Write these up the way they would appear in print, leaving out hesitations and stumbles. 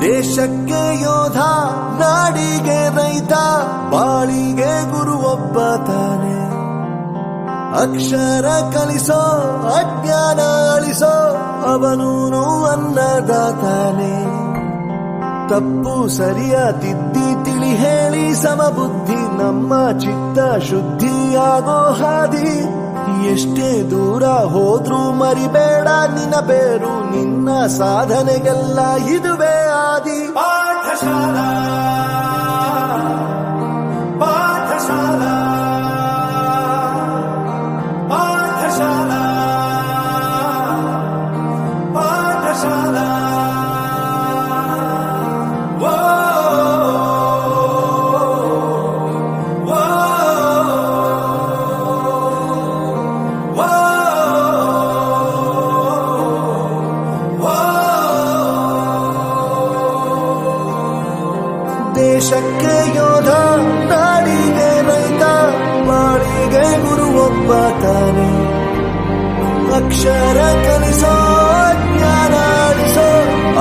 ದೇಶಕ್ಕೆ ಯೋಧ, ನಾಡಿಗೆ ರೈತ, ಬಾಳಿಗೆ ಗುರು ಒಬ್ಬ ತಾನೆ. ಅಕ್ಷರ ಕಲಿಸೋ, ಅಜ್ಞಾನ ಅಳಿಸೋ, ಅವನೂನು ಅನ್ನದಾತಾನೆ. ತಪ್ಪು ಸರಿಯ ತಿದ್ದಿ ತಿಳಿ ಹೇಳಿ ಸಮಬುದ್ಧಿ, ನಮ್ಮ ಚಿತ್ತ ಶುದ್ಧಿಯಾಗೋ ಹಾದಿ. ಎಷ್ಟೇ ದೂರ ಹೋದ್ರೂ ಮರಿಬೇಡ ನಿನ್ನ ಬೇರು, ನಿನ್ನ ಸಾಧನೆಗೆಲ್ಲ ಇದುವೇ ಆದಿ. ಪಾಠಶಾಲಾ ಪಾಠಶಾಲಾ ಪಾಠಶಾಲಾ ಪಾಠಶಾಲಾ. ದೇಶಕ್ಕೆ ಯೋಧ, ನಾಡಿಗೆ ರೈತ, ಬಾಳಿಗೆ ಗುರು ಒಬ್ಬ ತಾನೆ. ಅಕ್ಷರ ಕಲಿಸೋ, ಜ್ಞಾನ ಅಳಿಸೋ,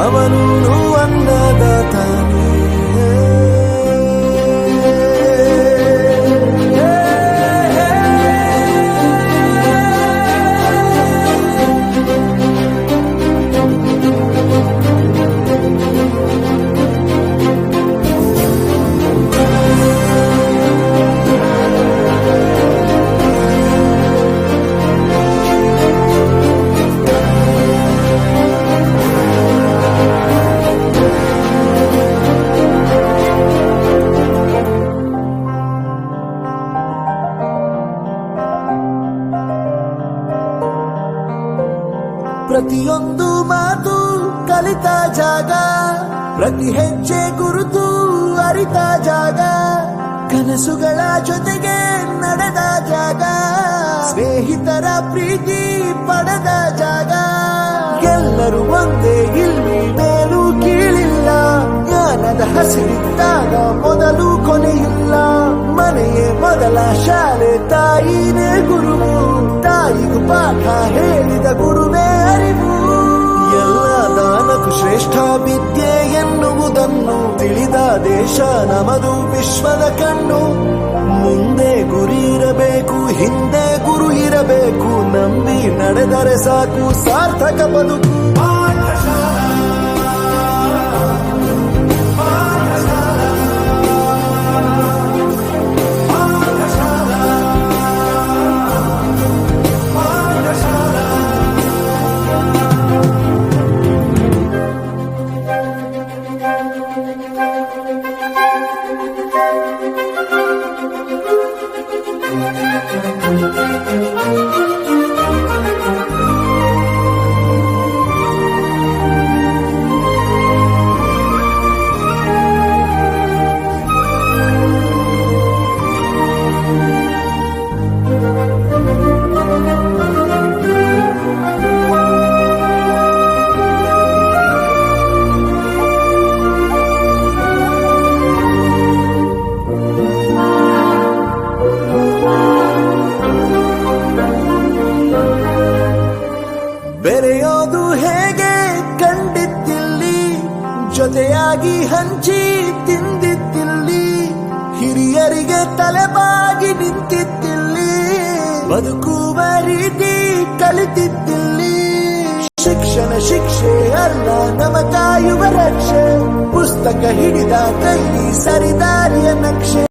ಅವನೂನು ಅನ್ನದಾತಾನೆ. ಪ್ರತಿಯೊಂದು ಮಾತು ಕಲಿತ ಜಾಗ, ಪ್ರತಿ ಹೆಜ್ಜೆ ಗುರುತು ಅರಿತ ಜಾಗ, ಕನಸುಗಳ ಜೊತೆಗೆ ನಡೆದ ಜಾಗ, ಸ್ನೇಹಿತರ ಪ್ರೀತಿ ಪಡೆದ ಜಾಗ. ಎಲ್ಲರೂ ಒಂದೇ, ಇಲ್ಲಿ ಮೇಲೂ ಕೀಳಿಲ್ಲ, ಜ್ಞಾನದ ಹಸಿರಿದ್ದಾಗ ಮೊದಲು ಕೊನೆಯಿಲ್ಲ. ಮನೆಯೇ ಮೊದಲ ಶಾಲೆ, ತಾಯಿನೇ ಗುರುವು, ತಾಯಿಗೂ ಪಾಠ ಹೇಳಿದ ಗುರುವೇ ಅರಿವು. ಎಲ್ಲ ದಾನಕ್ಕೂ ಶ್ರೇಷ್ಠ ವಿದ್ಯೆ ಎನ್ನುವುದನ್ನು ತಿಳಿದ ದೇಶ ನಮದು, ವಿಶ್ವದ ಕಣ್ಣು. ಮುಂದೆ ಗುರಿ ಇರಬೇಕು, ಹಿಂದೆ ಗುರು ಇರಬೇಕು, ನಂಬಿ ನಡೆದರೆ ಸಾಕು ಸಾರ್ಥಕ ಬದುಕು. ಬೆರೆಯೋದು ಹೇಗೆ ಕಂಡಿದ್ದಿಲ್ಲಿ, ಜೊತೆಯಾಗಿ ಹಂಚಿ ತಿಂದಿದ್ದಿಲ್ಲಿ, ಹಿರಿಯರಿಗೆ ತಲೆಬಾಗಿ ನಿಂತಿದ್ದಿಲ್ಲಿ, ಬದುಕುವ ರೀತಿ ಕಲಿತಿದ್ದಿಲ್ಲಿ. ಶಿಕ್ಷಣ ಶಿಕ್ಷೆ ಅಲ್ಲ, ನಮ ಕಾಯುವ ರಕ್ಷೆ, ಪುಸ್ತಕ ಹಿಡಿದ ಕೈ ಸರಿದಾರಿಯ ನಕ್ಷೆ.